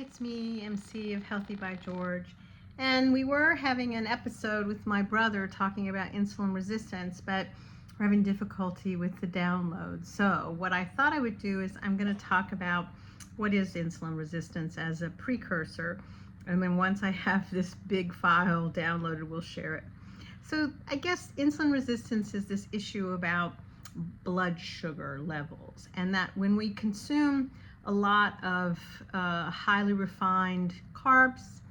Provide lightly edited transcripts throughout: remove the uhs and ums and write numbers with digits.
It's me, MC of Healthy by George, and we were having an episode with my brother talking about insulin resistance, but we're having difficulty with the download. So what I thought I would do is I'm going to talk about what is insulin resistance as a precursor, and then once I have this big file downloaded, we'll share it. So I guess insulin resistance is this issue about blood sugar levels, and that when we consume a lot of highly refined carbs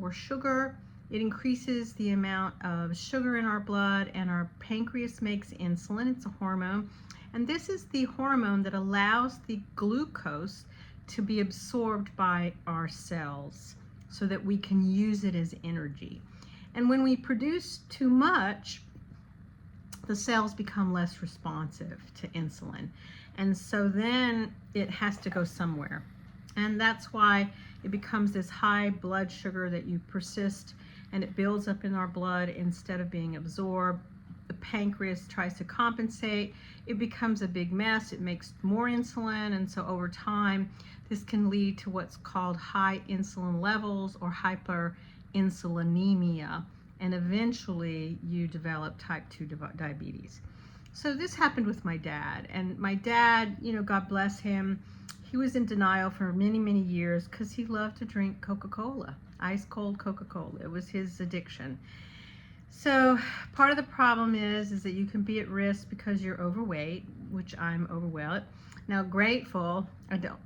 or sugar, it increases the amount of sugar in our blood, and our pancreas makes insulin. It's a hormone, and this is the hormone that allows the glucose to be absorbed by our cells so that we can use it as energy. And when we produce too much, the cells become less responsive to insulin. And so then it has to go somewhere. And that's why it becomes this high blood sugar that you persist, and it builds up in our blood instead of being absorbed. The pancreas tries to compensate. It becomes a big mess. It makes more insulin, and so over time, this can lead to what's called high insulin levels or hyperinsulinemia, and eventually you develop type 2 diabetes. So this happened with my dad, and my dad, God bless him, he was in denial for many, many years because he loved to drink Coca-Cola, ice cold Coca-Cola. It was his addiction. So part of the problem is that you can be at risk because you're overweight, which I'm overweight. Now, grateful,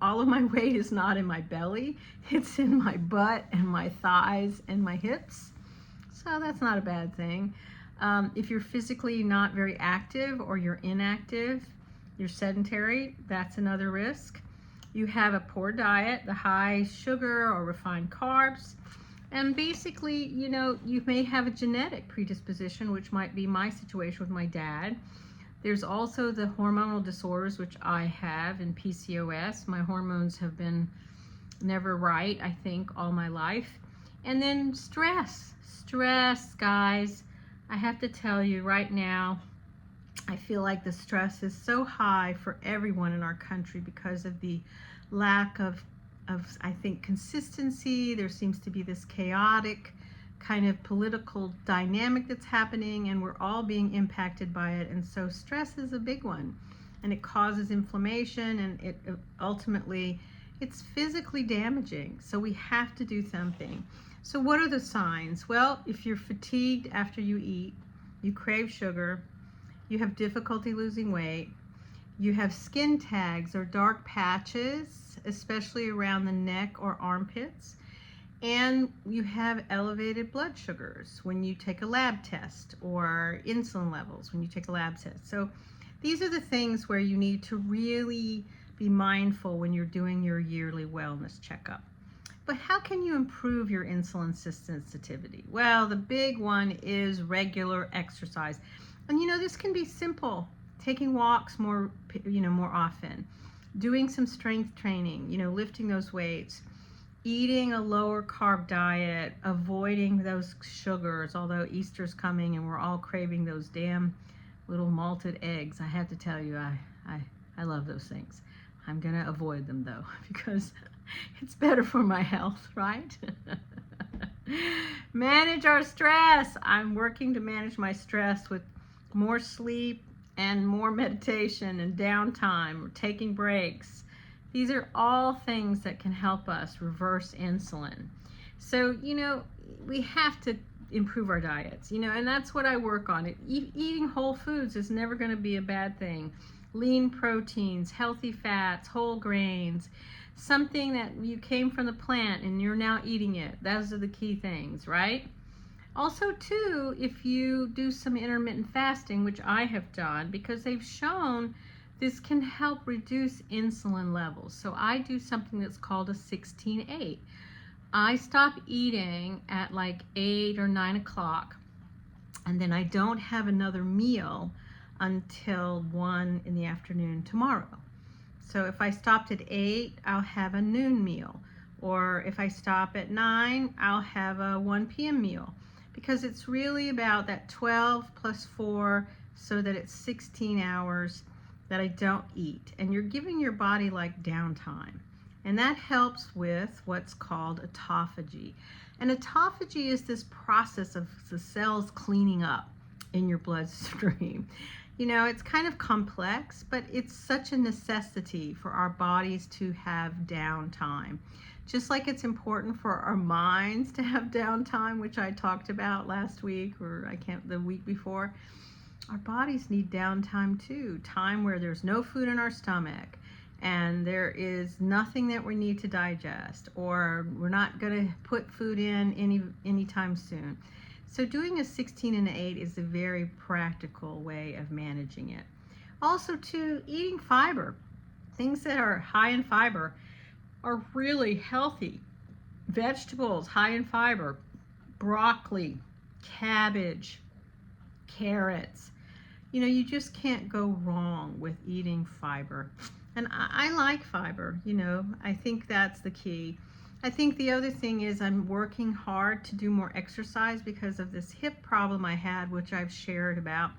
all of my weight is not in my belly. It's in my butt and my thighs and my hips. So that's not a bad thing. If you're physically not very active, or you're inactive, you're sedentary, that's another risk. You have a poor diet, the high sugar or refined carbs, and basically, you may have a genetic predisposition, which might be my situation with my dad. There's also the hormonal disorders, which I have, and PCOS. My hormones have been never right, I think, all my life. And then stress, guys. I have to tell you right now, I feel like the stress is so high for everyone in our country because of the lack of I think, consistency. There seems to be this chaotic kind of political dynamic that's happening, and we're all being impacted by it. And so stress is a big one, and it causes inflammation, and it ultimately, it's physically damaging. So we have to do something. So what are the signs? Well, if you're fatigued after you eat, you crave sugar, you have difficulty losing weight, you have skin tags or dark patches, especially around the neck or armpits, and you have elevated blood sugars when you take a lab test, or insulin levels when you take a lab test. So these are the things where you need to really be mindful when you're doing your yearly wellness checkup. But how can you improve your insulin sensitivity? Well, the big one is regular exercise. And this can be simple. Taking walks more often, doing some strength training, lifting those weights, eating a lower carb diet, avoiding those sugars, although Easter's coming and we're all craving those damn little malted eggs. I have to tell you, I love those things. I'm going to avoid them though, because it's better for my health, right? Manage our stress. I'm working to manage my stress with more sleep and more meditation and downtime, or taking breaks. These are all things that can help us reverse insulin. So, we have to improve our diets, and that's what I work on. Eating whole foods is never going to be a bad thing. Lean proteins, healthy fats, whole grains, something that you came from the plant and you're now eating it. Those are the key things, right? Also, too, if you do some intermittent fasting, which I have done, because they've shown this can help reduce insulin levels. So I do something that's called a 16-8. I stop eating at like 8 or 9 o'clock, and then I don't have another meal until 1 in the afternoon tomorrow. So if I stopped at 8, I'll have a noon meal. Or if I stop at 9, I'll have a 1 p.m. meal. Because it's really about that 12 plus 4, so that it's 16 hours that I don't eat. And you're giving your body like downtime. And that helps with what's called autophagy. And autophagy is this process of the cells cleaning up in your bloodstream. You know, it's kind of complex, but it's such a necessity for our bodies to have downtime. Just like it's important for our minds to have downtime, which I talked about last week, or the week before. Our bodies need downtime too. Time where there's no food in our stomach and there is nothing that we need to digest, or we're not going to put food in anytime soon. So doing a 16 and 8 is a very practical way of managing it. Also too, eating fiber. Things that are high in fiber are really healthy. Vegetables high in fiber, broccoli, cabbage, carrots. You know, you just can't go wrong with eating fiber. And I like fiber, you know, I think that's the key. I think the other thing is I'm working hard to do more exercise because of this hip problem I had, which I've shared about.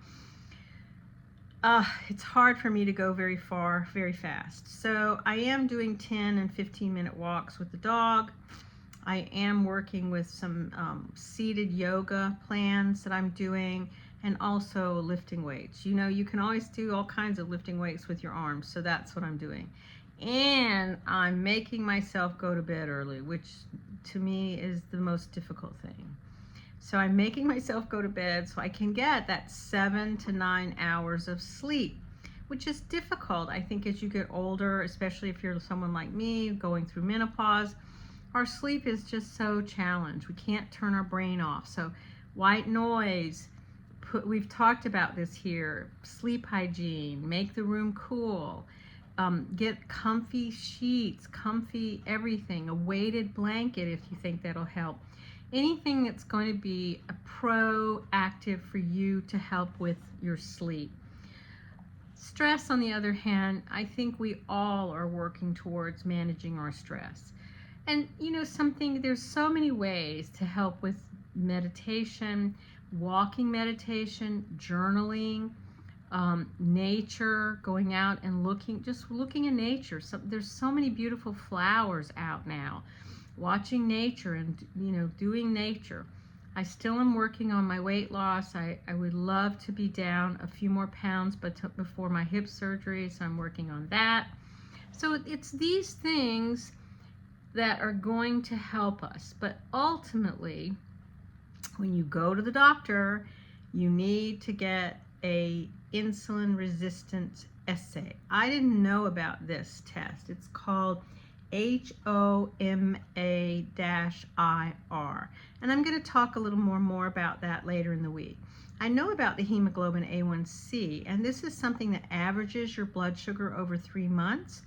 It's hard for me to go very far, very fast. So I am doing 10 and 15-minute walks with the dog. I am working with some seated yoga plans that I'm doing, and also lifting weights. You know, you can always do all kinds of lifting weights with your arms, so that's what I'm doing. And I'm making myself go to bed early, which to me is the most difficult thing. So I'm making myself go to bed so I can get that 7 to 9 hours of sleep, which is difficult, I think, as you get older, especially if you're someone like me going through menopause. Our sleep is just so challenged. We can't turn our brain off. So white noise, we've talked about this here, sleep hygiene, make the room cool, get comfy sheets, comfy everything, a weighted blanket if you think that'll help. Anything that's going to be a proactive for you to help with your sleep. Stress, on the other hand, I think we all are working towards managing our stress. And you know something, there's so many ways to help with meditation, walking meditation, journaling, nature, going out and just looking in nature. So there's so many beautiful flowers out now. Watching nature and, you know, doing nature. I still am working on my weight loss. I would love to be down a few more pounds before my hip surgery, so I'm working on that. So it's these things that are going to help us. But ultimately, when you go to the doctor, you need to get a insulin resistance assay. I didn't know about this test. It's called HOMA-IR. And I'm going to talk a little more about that later in the week. I know about the hemoglobin A1C, and this is something that averages your blood sugar over 3 months.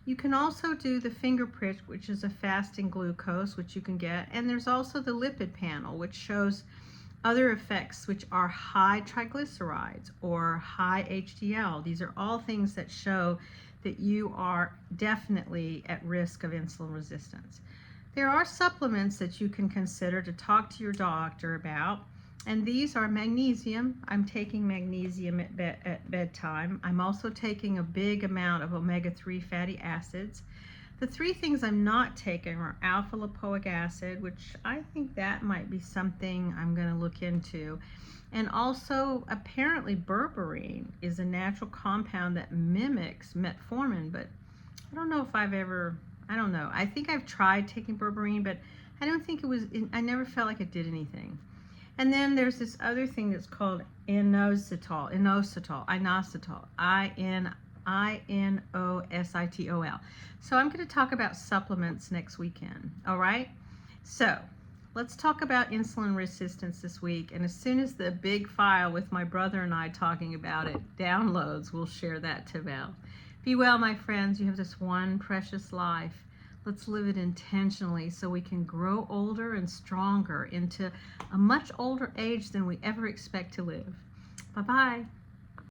You can also do the finger prick, which is a fasting glucose, which you can get. And there's also the lipid panel, which shows other effects, which are high triglycerides or high HDL. These are all things that show that you are definitely at risk of insulin resistance. There are supplements that you can consider to talk to your doctor about, and these are magnesium. I'm taking magnesium at bedtime. I'm also taking a big amount of omega-3 fatty acids. The 3 things I'm not taking are alpha lipoic acid, which I think that might be something I'm going to look into. And also, apparently, berberine is a natural compound that mimics metformin, but I don't know if I don't know. I think I've tried taking berberine, but I don't think I never felt like it did anything. And then there's this other thing that's called inositol, inositol. So I'm going to talk about supplements next weekend, all right? So let's talk about insulin resistance this week, and as soon as the big file with my brother and I talking about it downloads, we'll share that to Val. Be well, my friends. You have this one precious life. Let's live it intentionally so we can grow older and stronger into a much older age than we ever expect to live. Bye-bye.